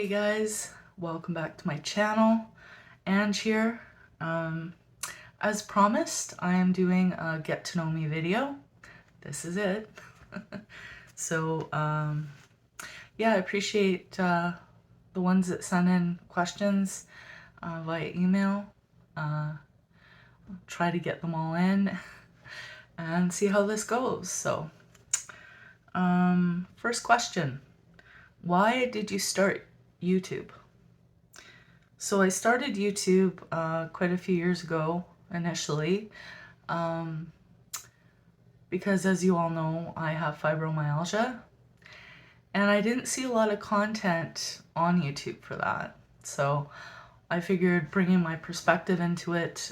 guys, welcome back to my channel. Ange here. As promised, I am doing a get to know me video. This is it. Yeah, I appreciate the ones that send in questions via email. I'll try to get them all in and see how this goes. So, first question, why did you start YouTube? So I started YouTube quite a few years ago initially because, as you all know, I have fibromyalgia and I didn't see a lot of content on YouTube for that. So I figured bringing my perspective into it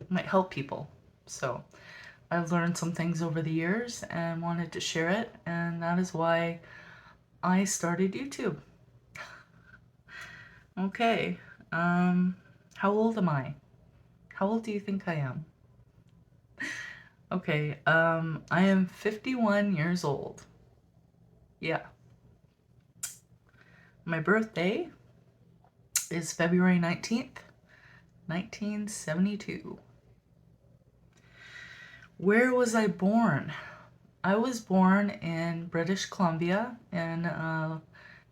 might help people. So I've learned some things over the years and wanted to share it, and that is why I started YouTube. Okay, how old am I? How old do you think I am? Okay, I am 51 years old. Yeah. My birthday is February 19th, 1972. Where was I born? I was born in British Columbia in a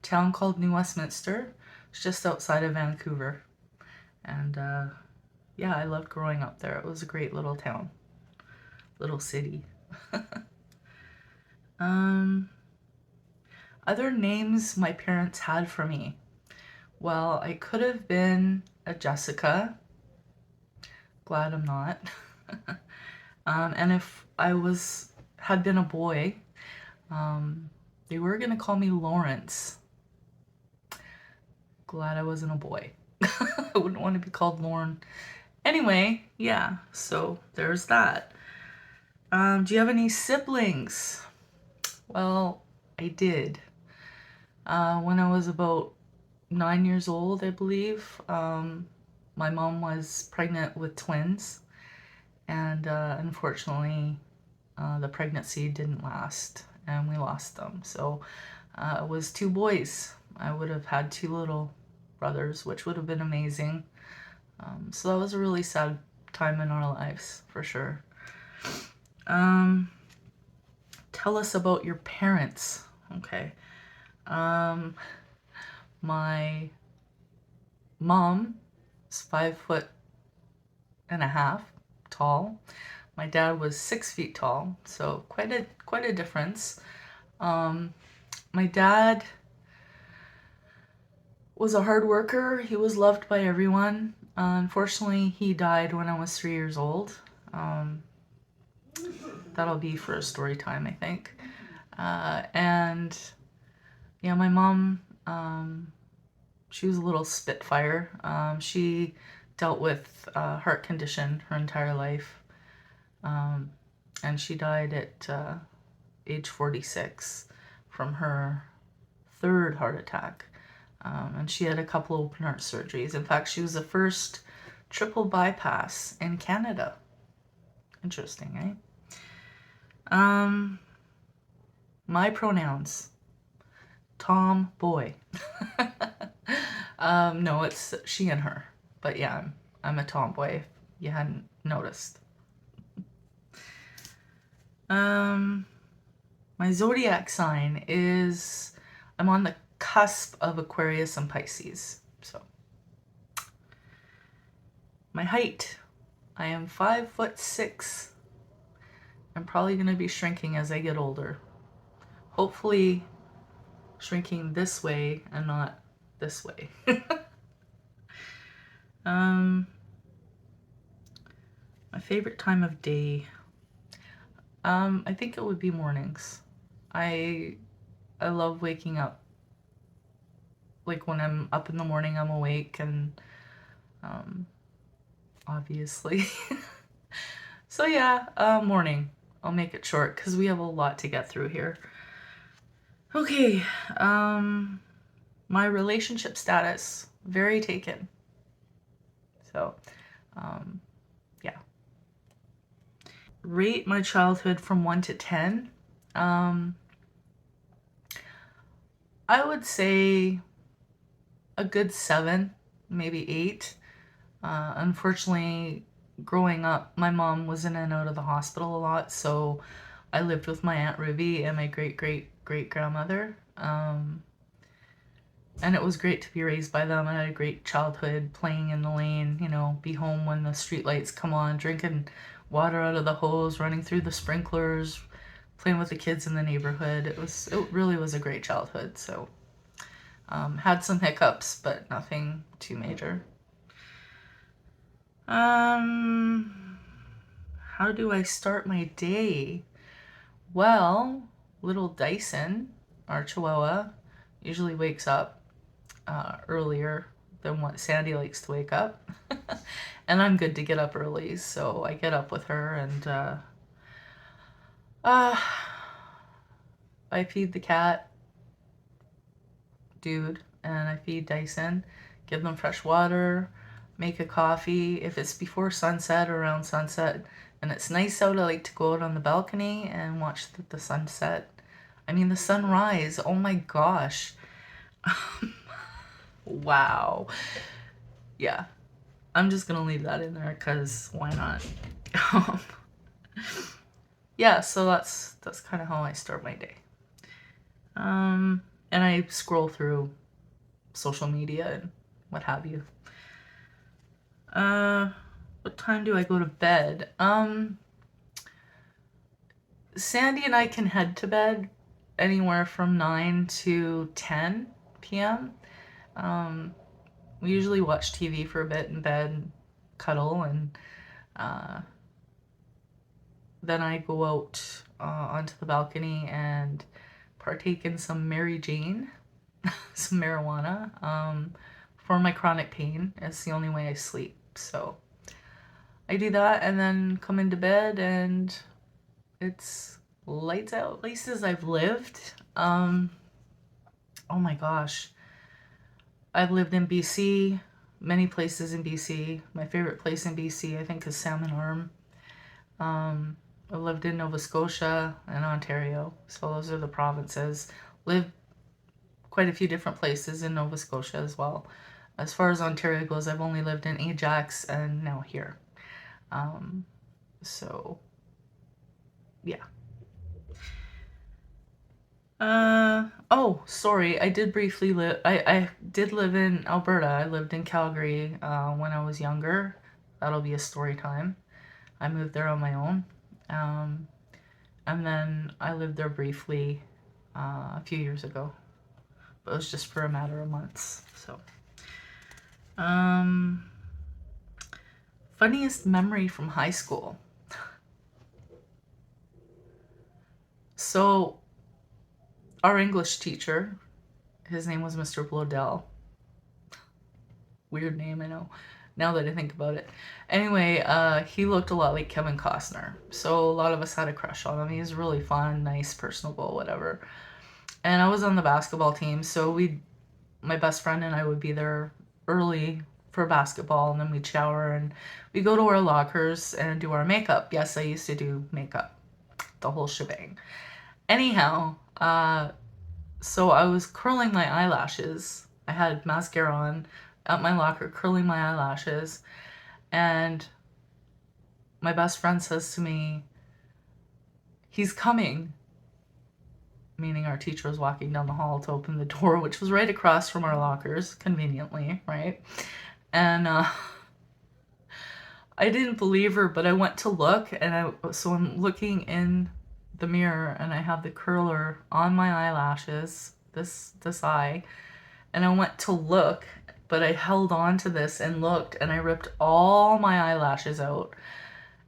town called New Westminster. It's just outside of Vancouver. And yeah, I loved growing up there. It was a great little town, little city. Other names my parents had for me. Well, I could have been a Jessica. Glad I'm not. And if I had been a boy, they were gonna call me Lawrence. Glad I wasn't a boy. I wouldn't want to be called Lauren. Anyway, yeah, so there's that. Do you have any siblings? Well, I did. When I was about 9 years old, I believe, my mom was pregnant with twins, and unfortunately, the pregnancy didn't last, and we lost them. So it was two boys. I would have had two little brothers, which would have been amazing. So that was a really sad time in our lives, for sure. Tell us about your parents. Okay. My mom is 5'1.5" tall. My dad was 6 feet tall, so quite a difference. My dad was a hard worker. He was loved by everyone. Unfortunately, he died when I was 3 years old. That'll be for a story time, I think. And yeah, my mom, she was a little spitfire. She dealt with a heart condition her entire life. And she died at age 46 from her third heart attack. And she had a couple open heart surgeries. In fact, she was the first triple bypass in Canada. Interesting, eh? My pronouns. Tomboy. No, it's she and her. But yeah, I'm a tomboy, if you hadn't noticed. My zodiac sign is, I'm on the cusp of Aquarius and Pisces. So, my height, I am 5'6". I'm probably going to be shrinking as I get older. Hopefully shrinking this way and not this way. My favorite time of day, I think it would be mornings. I love waking up. Like when I'm up in the morning, I'm awake, and obviously. So yeah, morning. I'll make it short because we have a lot to get through here. Okay, my relationship status, very taken. So, yeah. Rate my childhood from 1 to 10. I would say a good 7, maybe 8. Unfortunately, growing up, my mom was in and out of the hospital a lot, so I lived with my Aunt Ruby and my great great great grandmother. And it was great to be raised by them. I had a great childhood playing in the lane, be home when the street lights come on, drinking water out of the hose, running through the sprinklers, playing with the kids in the neighborhood. It really was a great childhood. So had some hiccups, but nothing too major. How do I start my day? Well, little Dyson, our Chihuahua, usually wakes up earlier than what Sandy likes to wake up. And I'm good to get up early, so I get up with her and uh, I feed the cat, Dude, and I feed Dyson, give them fresh water, make a coffee. If it's before sunset or around sunset and it's nice out, I like to go out on the balcony and watch the sunset. I mean, the sunrise. Oh my gosh. Wow. Yeah, I'm just gonna leave that in there because why not? Yeah, so that's kind of how I start my day. And I scroll through social media and what have you. What time do I go to bed? Sandy and I can head to bed anywhere from 9 to 10 p.m. We usually watch TV for a bit in bed, cuddle, and then I go out onto the balcony and partake in some Mary Jane, some marijuana, for my chronic pain. It's the only way I sleep. So I do that and then come into bed and it's lights out. At least as I've lived. Oh my gosh. I've lived in BC, many places in BC. My favorite place in BC, I think, is Salmon Arm. I've lived in Nova Scotia and Ontario, so those are the provinces. Lived quite a few different places in Nova Scotia as well. As far as Ontario goes, I've only lived in Ajax and now here. So, yeah. Oh, sorry. I did briefly live. I did live in Alberta. I lived in Calgary when I was younger. That'll be a story time. I moved there on my own. And then I lived there briefly a few years ago. But it was just for a matter of months. So, funniest memory from high school. So, our English teacher, his name was Mr. Blodell. Weird name, I know, now that I think about it. Anyway, he looked a lot like Kevin Costner. So a lot of us had a crush on him. He was really fun, nice, personable, whatever. And I was on the basketball team, so my best friend and I would be there early for basketball, and then we'd shower and we'd go to our lockers and do our makeup. Yes, I used to do makeup, the whole shebang. Anyhow, so I was curling my eyelashes. I had mascara on at my locker, curling my eyelashes, and my best friend says to me, "He's coming," meaning our teacher was walking down the hall to open the door, which was right across from our lockers, conveniently, right? And I didn't believe her, but I went to look, and so I'm looking in the mirror, and I have the curler on my eyelashes, this eye, and I went to look, but I held on to this and looked, and I ripped all my eyelashes out.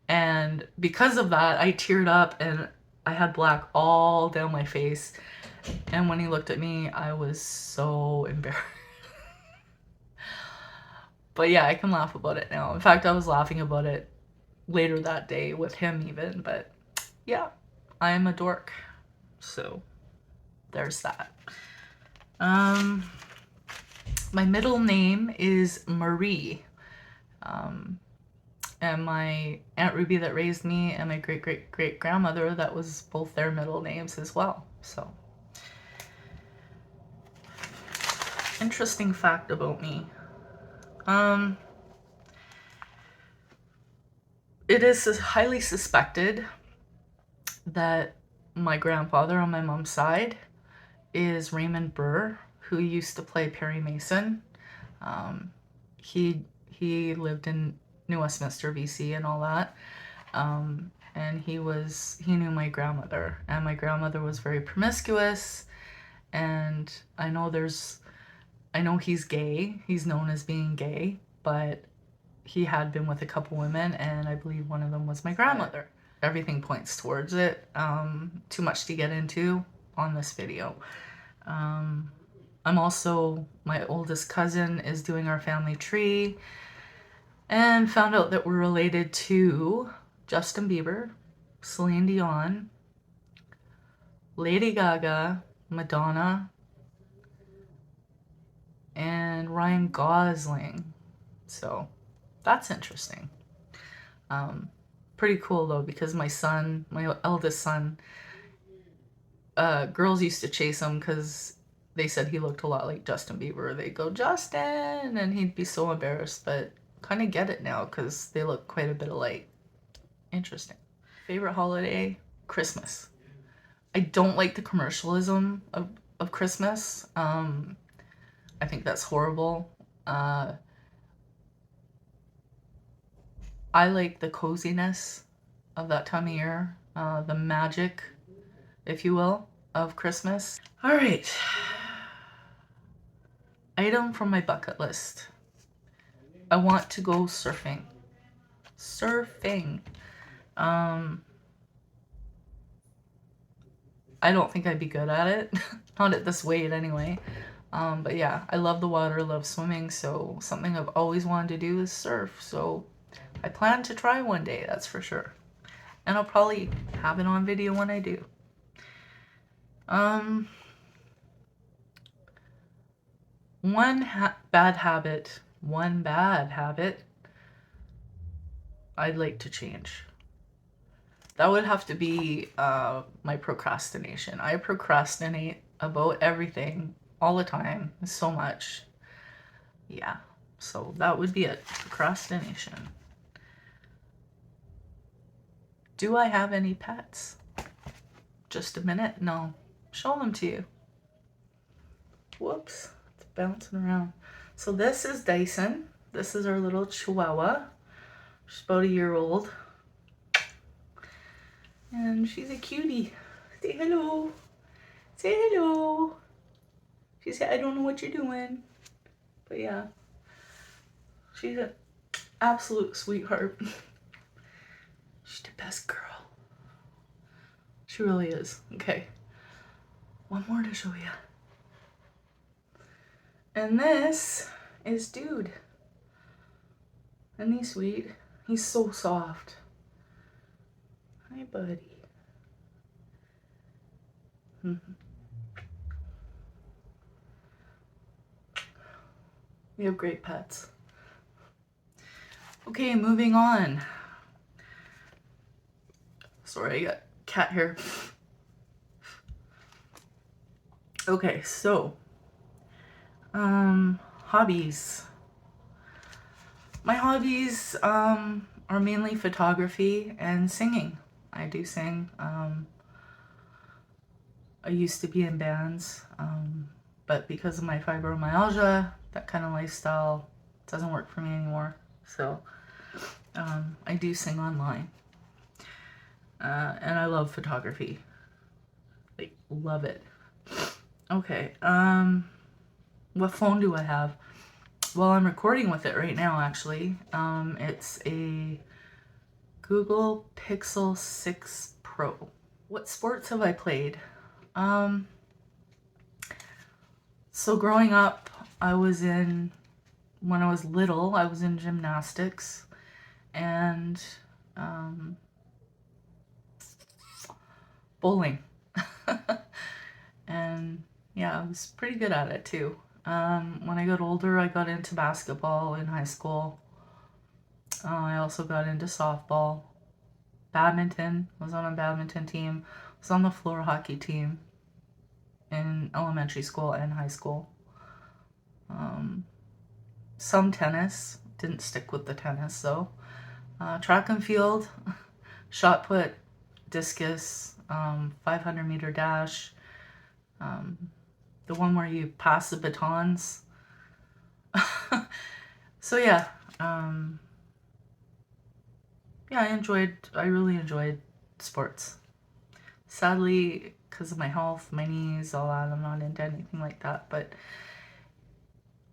And because of that, I teared up and I had black all down my face. And when he looked at me, I was so embarrassed. But yeah, I can laugh about it now. In fact, I was laughing about it later that day with him even. But yeah, I am a dork. So there's that. My middle name is Marie. And my Aunt Ruby that raised me and my great great great grandmother, that was both their middle names as well. So Interesting fact about me. Um, it is highly suspected that my grandfather on my mom's side is Raymond Burr, who used to play Perry Mason. Um, he lived in New Westminster, BC, and all that. And he knew my grandmother, and my grandmother was very promiscuous. And I know he's gay. He's known as being gay, but he had been with a couple women, and I believe one of them was my grandmother. Everything points towards it. Too much to get into on this video. I'm also, my oldest cousin is doing our family tree and found out that we're related to Justin Bieber, Celine Dion, Lady Gaga, Madonna, and Ryan Gosling. So that's interesting. Pretty cool though, because my eldest son, girls used to chase him because they said he looked a lot like Justin Bieber. They'd go, Justin, and he'd be so embarrassed, but kind of get it now because they look quite a bit alike. Interesting. Favorite holiday? Christmas. I don't like the commercialism of Christmas. I think that's horrible. I like the coziness of that time of year, the magic, if you will, of Christmas. All right. Item from my bucket list. I want to go surfing. Surfing. I don't think I'd be good at it. Not at this weight anyway. But yeah, I love the water, love swimming, so something I've always wanted to do is surf. So I plan to try one day, that's for sure. And I'll probably have it on video when I do. One bad habit I'd like to change. That would have to be my procrastination. I procrastinate about everything all the time, so much. Yeah, so that would be it. Procrastination. Do I have any pets? Just a minute? No. Show them to you. Whoops, it's bouncing around. So this is Dyson. This is our little Chihuahua. She's about a year old. And she's a cutie. Say hello. Say hello. She said, I don't know what you're doing. But yeah. She's an absolute sweetheart. She's the best girl. She really is. Okay. One more to show you. And this is Dude. Isn't he sweet? He's so soft. Hi, buddy. We have great pets. Okay, moving on. Sorry, I got cat hair. Okay, so hobbies. My hobbies are mainly photography and singing. I do sing. I used to be in bands, but because of my fibromyalgia, that kind of lifestyle doesn't work for me anymore. So I do sing online. And I love photography. Like, love it. Okay, what phone do I have? Well, I'm recording with it right now, actually. It's a Google Pixel 6 Pro. What sports have I played? So growing up, when I was little, I was in gymnastics and bowling. And yeah, I was pretty good at it too. When I got older, I got into basketball in high school. I also got into softball. Badminton. I was on a badminton team. I was on the floor hockey team in elementary school and high school. Some tennis. Didn't stick with the tennis though. Track and field, shot put, discus, 500-meter dash, the one where you pass the batons. So yeah, yeah, I really enjoyed sports. Sadly, because of my health, my knees, all that, I'm not into anything like that. But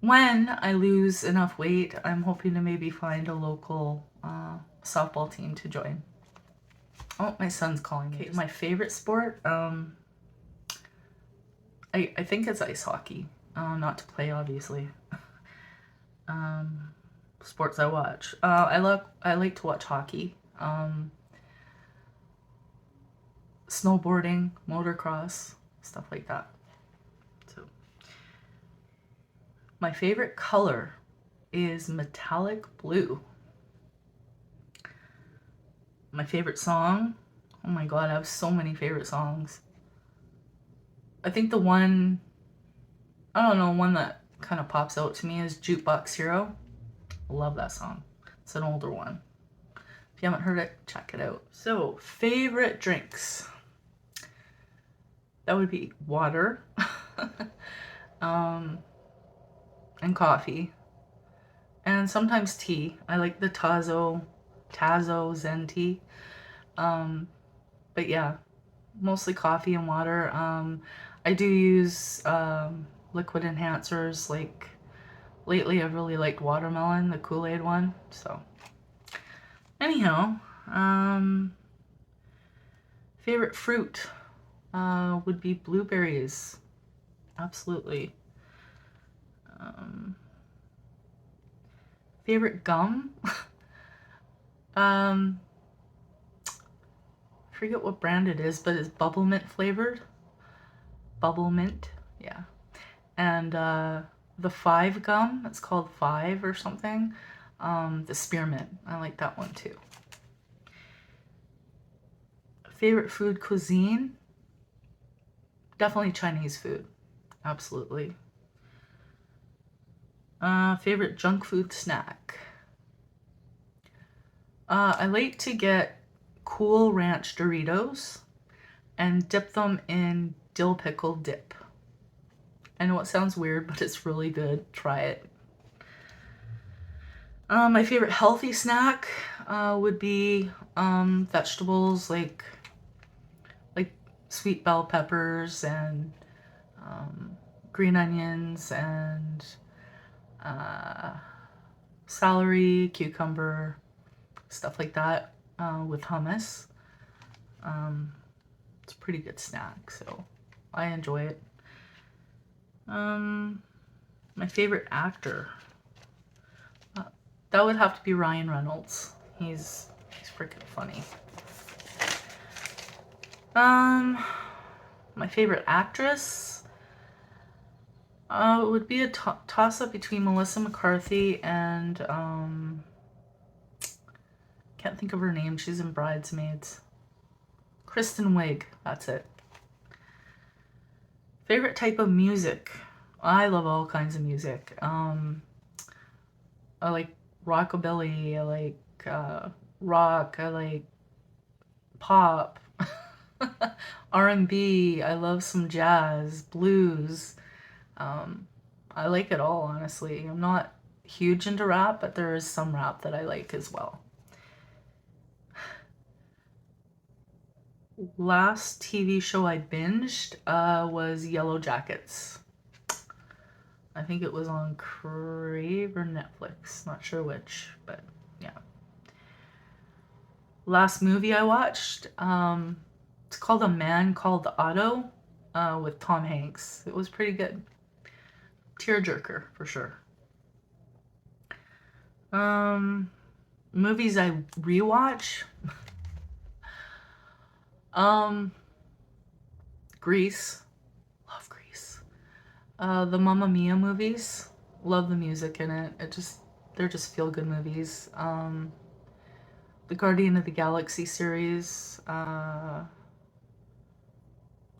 when I lose enough weight, I'm hoping to maybe find a local softball team to join. Oh, my son's calling me. Okay, my favorite sport, I think it's ice hockey. Not to play, obviously. Sports I watch. I like to watch hockey. Snowboarding, motocross, stuff like that. So, my favorite color is metallic blue. My favorite song, oh my god, I have so many favorite songs. I think the one, I don't know, one that kind of pops out to me is Jukebox Hero. I love that song. It's an older one. If you haven't heard it, check it out. So, favorite drinks. That would be water and coffee. And sometimes tea. I like the Tazo Zen tea. But yeah, mostly coffee and water. I do use liquid enhancers. Like lately I've really liked watermelon, the Kool-Aid one. So anyhow, favorite fruit would be blueberries. Absolutely. Favorite gum? Forget what brand it is, but it's bubble mint flavored. Bubble mint, yeah. And the Five gum, it's called Five or something. The spearmint, I like that one too. Favorite food cuisine? Definitely Chinese food, absolutely. Favorite junk food snack? I like to get Cool Ranch Doritos and dip them in dill pickle dip. I know it sounds weird, but it's really good. Try it. My favorite healthy snack would be vegetables like sweet bell peppers and green onions and celery, cucumber, stuff like that with hummus. It's a pretty good snack, so I enjoy it. My favorite actor. That would have to be Ryan Reynolds. He's freaking funny. My favorite actress would be a toss-up between Melissa McCarthy and can't think of her name. She's in Bridesmaids. Kristen Wiig. That's it. Favorite type of music. I love all kinds of music. I like rockabilly. I like rock. I like pop. R&B. I love some jazz, blues. I like it all, honestly. I'm not huge into rap, but there is some rap that I like as well. Last TV show I binged was Yellow Jackets. I think it was on Crave or Netflix. Not sure which, but yeah. Last movie I watched, it's called A Man Called Otto with Tom Hanks. It was pretty good. Tearjerker, for sure. Movies I rewatch. Grease. Love Grease. The Mamma Mia movies. Love the music in it. They're just feel-good movies. The Guardian of the Galaxy series.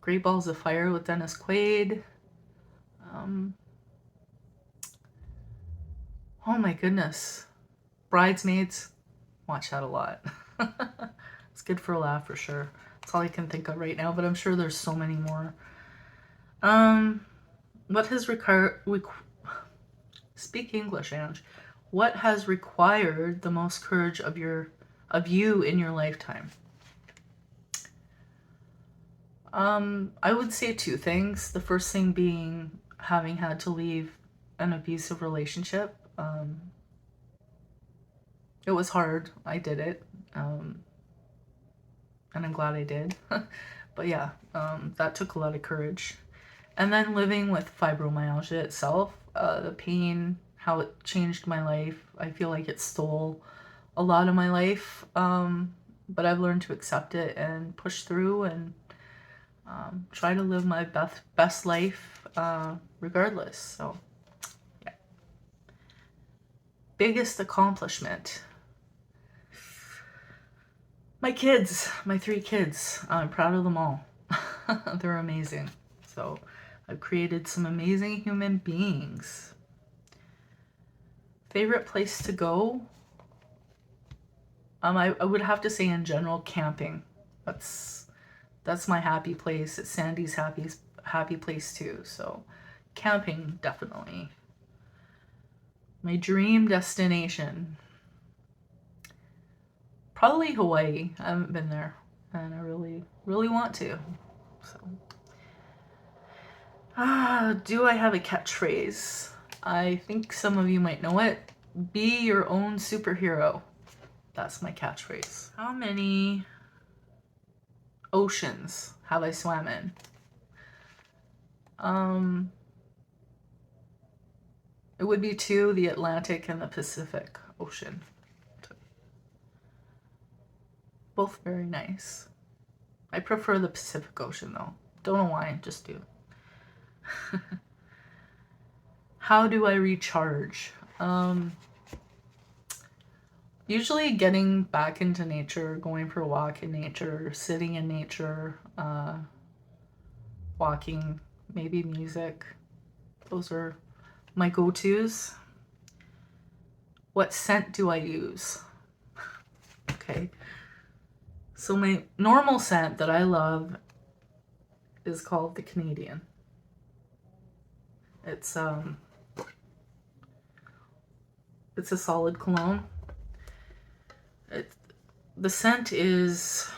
Great Balls of Fire with Dennis Quaid. Oh my goodness. Bridesmaids. Watch that a lot. It's good for a laugh for sure. That's all I can think of right now, but I'm sure there's so many more. What has speak English, Ange. What has required the most courage of you in your lifetime? I would say two things. The first thing being having had to leave an abusive relationship. It was hard. I did it. And I'm glad I did. But yeah, that took a lot of courage. And then living with fibromyalgia itself, the pain, how it changed my life. I feel like it stole a lot of my life. But I've learned to accept it and push through and try to live my best life regardless. So, yeah. Biggest accomplishment. My kids, my 3 kids. I'm proud of them all. They're amazing. So, I've created some amazing human beings. Favorite place to go? I would have to say in general, camping. That's my happy place. It's Sandy's happy place too. So, camping definitely. My dream destination. Probably Hawaii. I haven't been there, and I really, really want to. So, do I have a catchphrase? I think some of you might know it. Be your own superhero. That's my catchphrase. How many oceans have I swam in? It would be 2, the Atlantic and the Pacific Ocean. Both very nice. I prefer the Pacific Ocean though. Don't know why, just do. How do I recharge? Usually getting back into nature, going for a walk in nature, sitting in nature, walking, maybe music. Those are my go-tos. What scent do I use? Okay. So my normal scent that I love is called the Canadian. It's a solid cologne. The scent is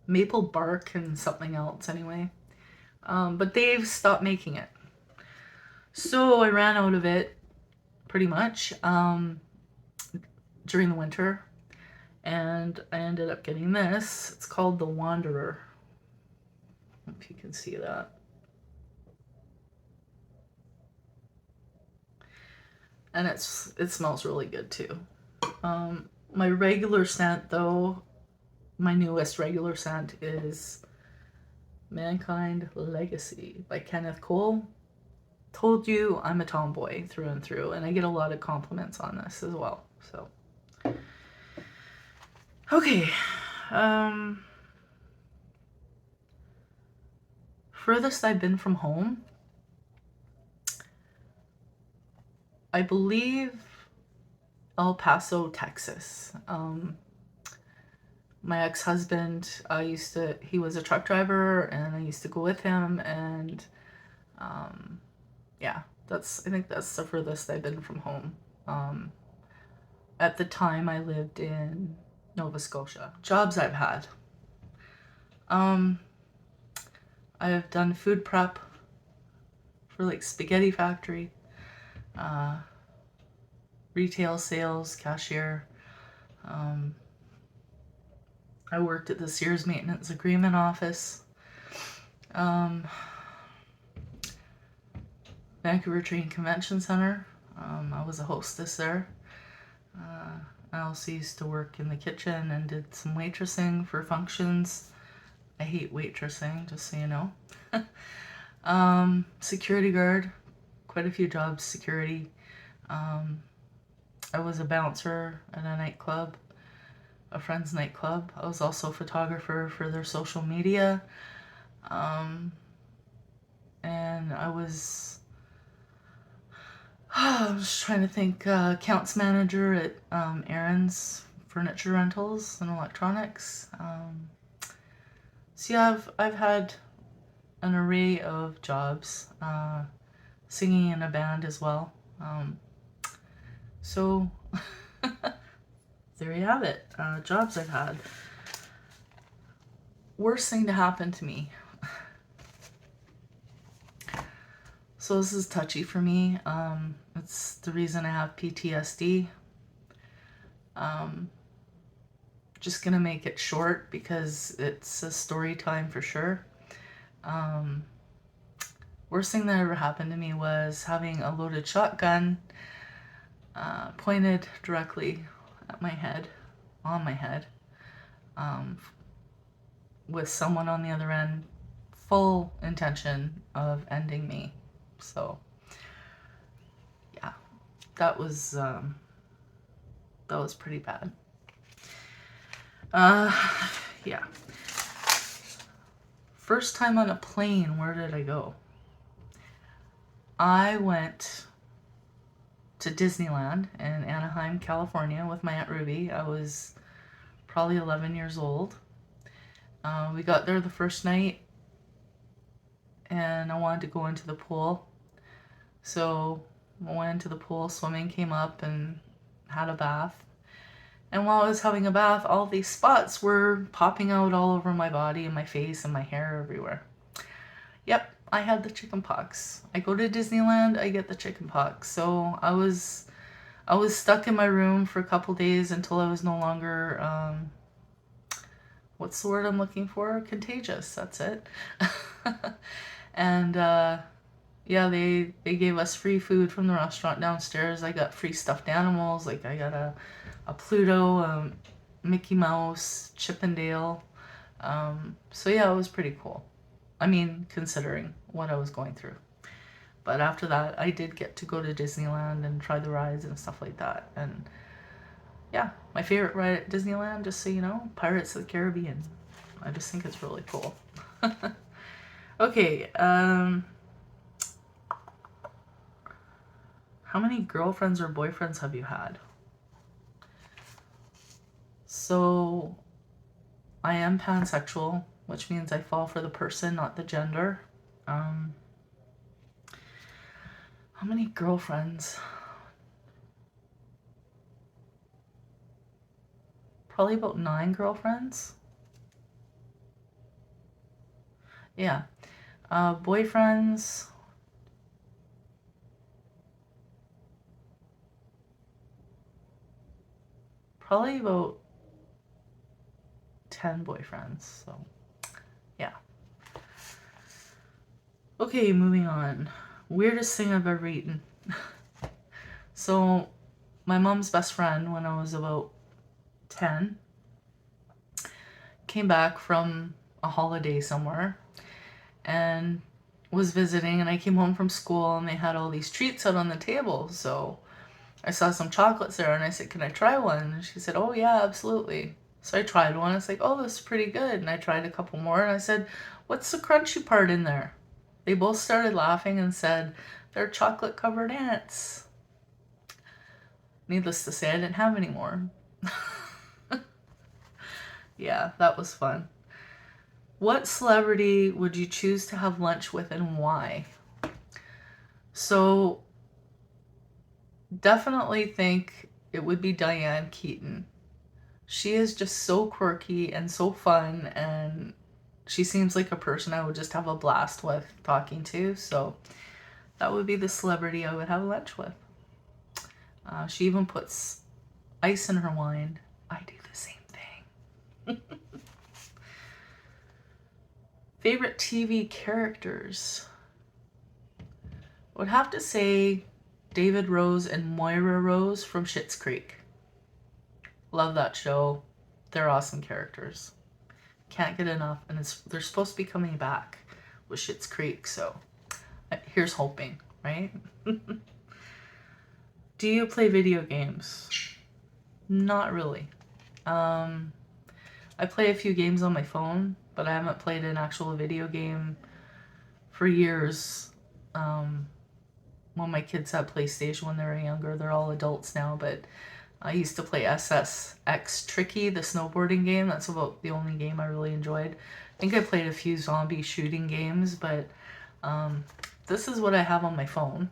maple bark and something else anyway. But they've stopped making it. So I ran out of it pretty much during the winter. And I ended up getting this. It's called the Wanderer. I don't know if you can see that. And it smells really good too. My regular scent though, my newest regular scent is Mankind Legacy by Kenneth Cole. Told you I'm a tomboy through and through, and I get a lot of compliments on this as well. So, okay. Furthest I've been from home, I believe El Paso, Texas. My ex-husband, he was a truck driver, and I used to go with him, and yeah, I think that's the furthest I've been from home. At the time I lived in Nova Scotia. Jobs I've had. I've done food prep for like Spaghetti Factory, retail sales, cashier. I worked at the Sears Maintenance Agreement Office. Vancouver Train Convention Center. I was a hostess there. I also used to work in the kitchen and did some waitressing for functions. I hate waitressing, just so you know. Security guard, quite a few jobs, security. I was a bouncer at a nightclub, a friend's nightclub. I was also a photographer for their social media. And I was I was trying to think. Accounts manager at Aaron's Furniture Rentals and Electronics. So yeah, I've had an array of jobs. Singing in a band as well. So there you have it. Jobs I've had. Worst thing to happen to me. So this is touchy for me. It's the reason I have PTSD. Just gonna make it short because it's a story time for sure. Worst thing that ever happened to me was having a loaded shotgun pointed directly at my head, on my head, with someone on the other end, full intention of ending me. So yeah, that was pretty bad. Yeah. First time on a plane, where did I go? I went to Disneyland in Anaheim, California with my Aunt Ruby. I was probably 11 years old. We got there the first night and I wanted to go into the pool. So I went into the pool, swimming, came up and had a bath. And while I was having a bath, all these spots were popping out all over my body and my face and my hair everywhere. Yep, I had the chicken pox. I go to Disneyland, I get the chicken pox. So I was stuck in my room for a couple days until I was no longer, what's the word I'm looking for? Contagious, that's it. And yeah, they gave us free food from the restaurant downstairs. I got free stuffed animals, like I got a Pluto, Mickey Mouse, Chip and Dale. So yeah, it was pretty cool. I mean, considering what I was going through. But after that, I did get to go to Disneyland and try the rides and stuff like that. And yeah, my favorite ride at Disneyland, just so you know, Pirates of the Caribbean. I just think it's really cool. Okay, how many girlfriends or boyfriends have you had? So, I am pansexual, which means I fall for the person, not the gender. How many girlfriends? Probably about 9 girlfriends. Yeah. Boyfriends. Probably about 10 boyfriends. So, yeah. Okay, moving on. Weirdest thing I've ever eaten. So, my mom's best friend, when I was about 10, came back from a holiday somewhere and was visiting, and I came home from school and they had all these treats out on the table. So I saw some chocolates there and I said, "Can I try one?" And she said, "Oh yeah, absolutely." So I tried one. It's like, "Oh, this is pretty good." And I tried a couple more and I said, "What's the crunchy part in there?" They both started laughing and said, "They're chocolate covered ants." Needless to say, I didn't have any more. Yeah, that was fun. What celebrity would you choose to have lunch with and why? So, definitely think it would be Diane Keaton. She is just so quirky and so fun, and she seems like a person I would just have a blast with talking to. So, that would be the celebrity I would have lunch with. She even puts ice in her wine. I do the same thing. Favorite TV characters? I would have to say David Rose and Moira Rose from Schitt's Creek. Love that show. They're awesome characters. Can't get enough, and they're supposed to be coming back with Schitt's Creek, so here's hoping, right? Do you play video games? Not really. I play a few games on my phone, but I haven't played an actual video game for years. Well, my kids had PlayStation when they were younger. They're all adults now, but I used to play SSX Tricky, the snowboarding game. That's about the only game I really enjoyed. I think I played a few zombie shooting games, but this is what I have on my phone.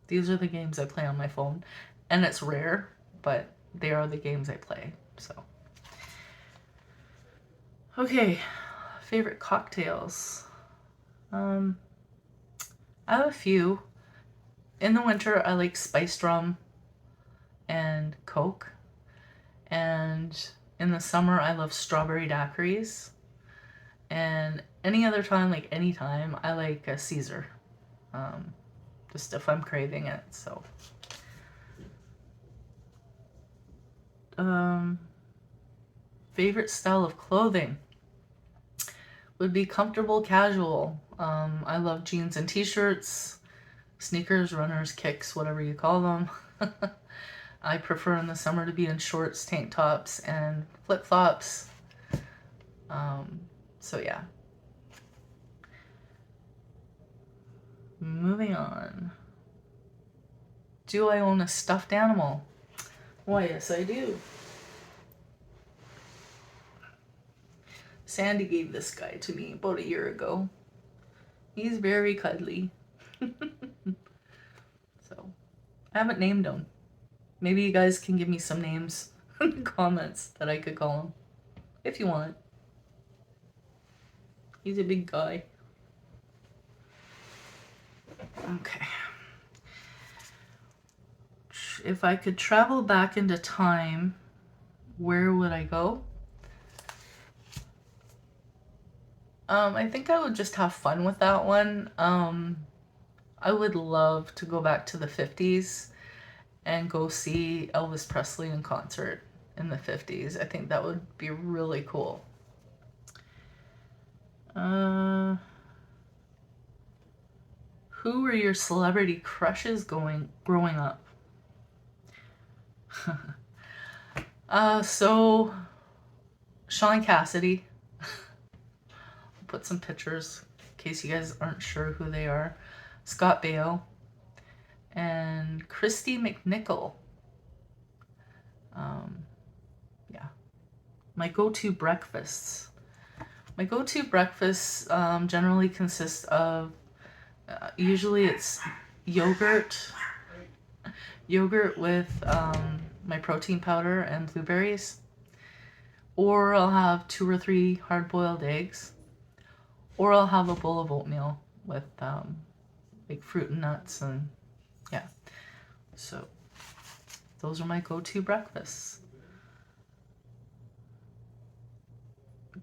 These are the games I play on my phone. And it's rare, but they are the games I play, so. Okay, favorite cocktails. I have a few. In the winter, I like spiced rum and Coke. And in the summer, I love strawberry daiquiris. And any other time, like any time, I like a Caesar. Just if I'm craving it, so. Favorite style of clothing would be comfortable casual. I love jeans and t-shirts, sneakers, runners, kicks, whatever you call them. I prefer in the summer to be in shorts, tank tops, and flip-flops. So yeah. Moving on. Do I own a stuffed animal? Why, yes, I do. Sandy gave this guy to me about a year ago. He's very cuddly. So, I haven't named him. Maybe you guys can give me some names in the comments that I could call him. If you want. He's a big guy. Okay. If I could travel back into time, where would I go? I think I would just have fun with that one. I would love to go back to the 50s and go see Elvis Presley in concert in the 50s. I think that would be really cool. Who were your celebrity crushes growing up? So Sean Cassidy. I'll put some pictures in case you guys aren't sure who they are. Scott Baio and Christy McNichol. Yeah. My go-to breakfasts. My go-to breakfasts generally consist of usually it's yogurt with my protein powder and blueberries, or I'll have 2 or 3 hard-boiled eggs, or I'll have a bowl of oatmeal with like fruit and nuts, and yeah. So those are my go-to breakfasts.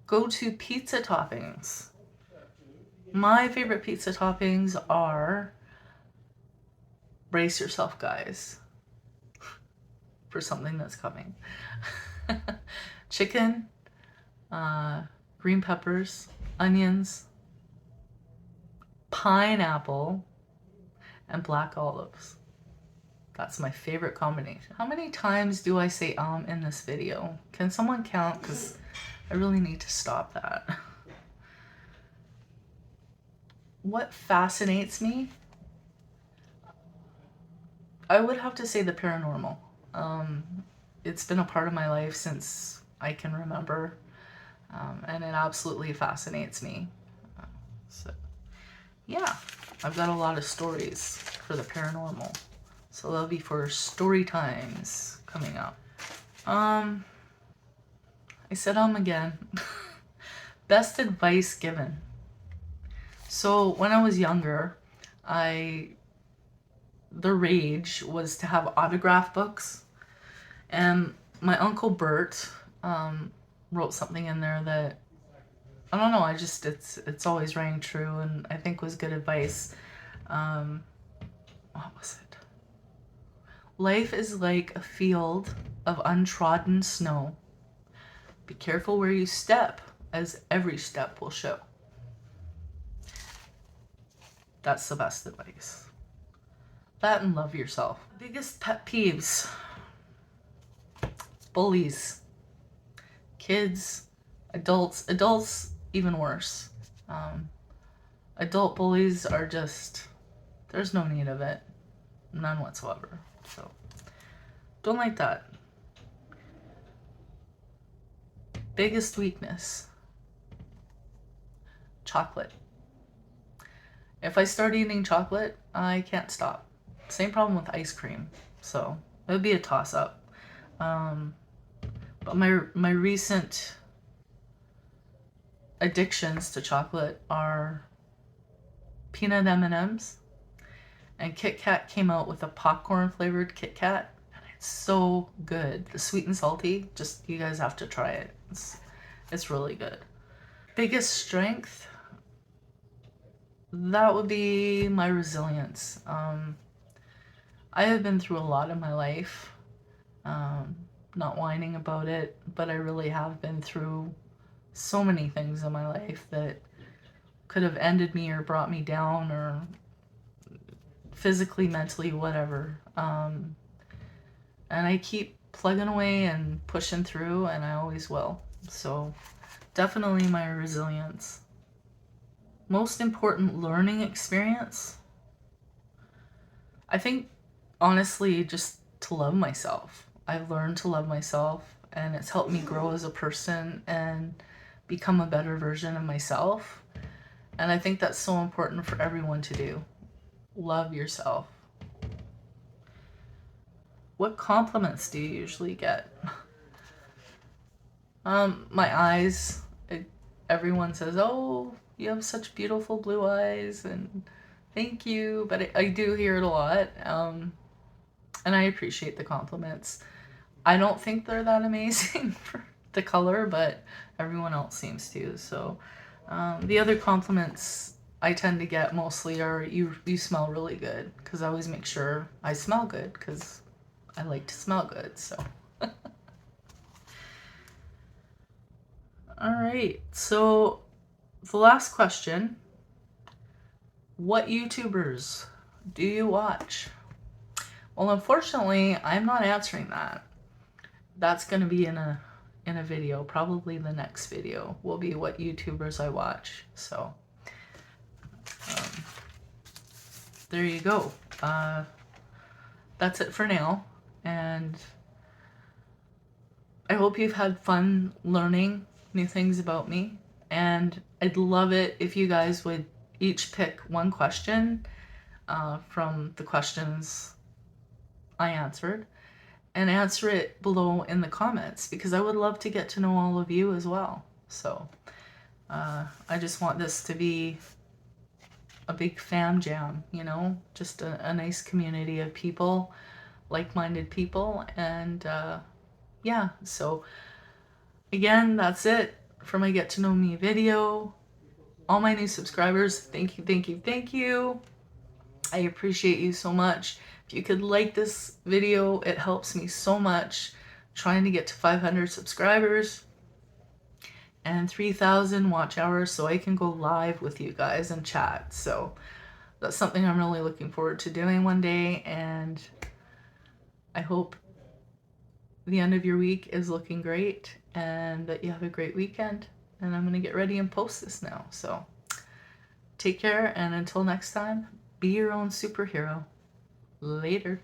Go-to pizza toppings. My favorite pizza toppings are, brace yourself guys for something that's coming. Chicken, green peppers, onions, pineapple, and black olives. That's my favorite combination. How many times do I say in this video? Can someone count? Because I really need to stop that. What fascinates me? I would have to say the paranormal. It's been a part of my life since I can remember, and it absolutely fascinates me. So, yeah, I've got a lot of stories for the paranormal. So that'll be for story times coming up. I said again. Best advice given. So when I was younger, the rage was to have autograph books. And my Uncle Bert wrote something in there that, I don't know, it's always rang true and I think was good advice. What was it? Life is like a field of untrodden snow. Be careful where you step, as every step will show. That's the best advice. That and love yourself. Biggest pet peeves. Bullies. Kids. Adults even worse. Adult bullies are just, there's no need of it. None whatsoever. So, don't like that. Biggest weakness? Chocolate. If I start eating chocolate, I can't stop. Same problem with ice cream. So, it would be a toss-up. But my recent addictions to chocolate are peanut M&Ms, and Kit Kat came out with a popcorn flavored Kit Kat, and it's so good. The sweet and salty, just, you guys have to try it. It's really good. Biggest strength? That would be my resilience. I have been through a lot in my life. Not whining about it, but I really have been through so many things in my life that could have ended me or brought me down, or physically, mentally, whatever. And I keep plugging away and pushing through, and I always will. So definitely my resilience. Most important learning experience? I think, honestly, just to love myself. I've learned to love myself, and it's helped me grow as a person and become a better version of myself. And I think that's so important for everyone to do. Love yourself. What compliments do you usually get? My eyes. Everyone says, "Oh, you have such beautiful blue eyes," and thank you. But I do hear it a lot, and I appreciate the compliments. I don't think they're that amazing for the color, but everyone else seems to. So the other compliments I tend to get mostly are, you smell really good, because I always make sure I smell good, because I like to smell good. So all right, so the last question: what YouTubers do you watch? Well, unfortunately, I'm not answering that. That's going to be in a video. Probably the next video will be what YouTubers I watch. So there you go. That's it for now, and I hope you've had fun learning new things about me, and I'd love it if you guys would each pick one question from the questions I answered, and answer it below in the comments, because I would love to get to know all of you as well. So I just want this to be a big fam jam, you know, just a nice community of people, like-minded people. And yeah, so again, that's it for my Get to Know Me video. All my new subscribers, thank you, thank you, thank you. I appreciate you so much. If you could like this video, it helps me so much. Trying to get to 500 subscribers and 3,000 watch hours so I can go live with you guys and chat. So that's something I'm really looking forward to doing one day, and I hope the end of your week is looking great and that you have a great weekend. And I'm going to get ready and post this now. So take care, and until next time, be your own superhero. Later.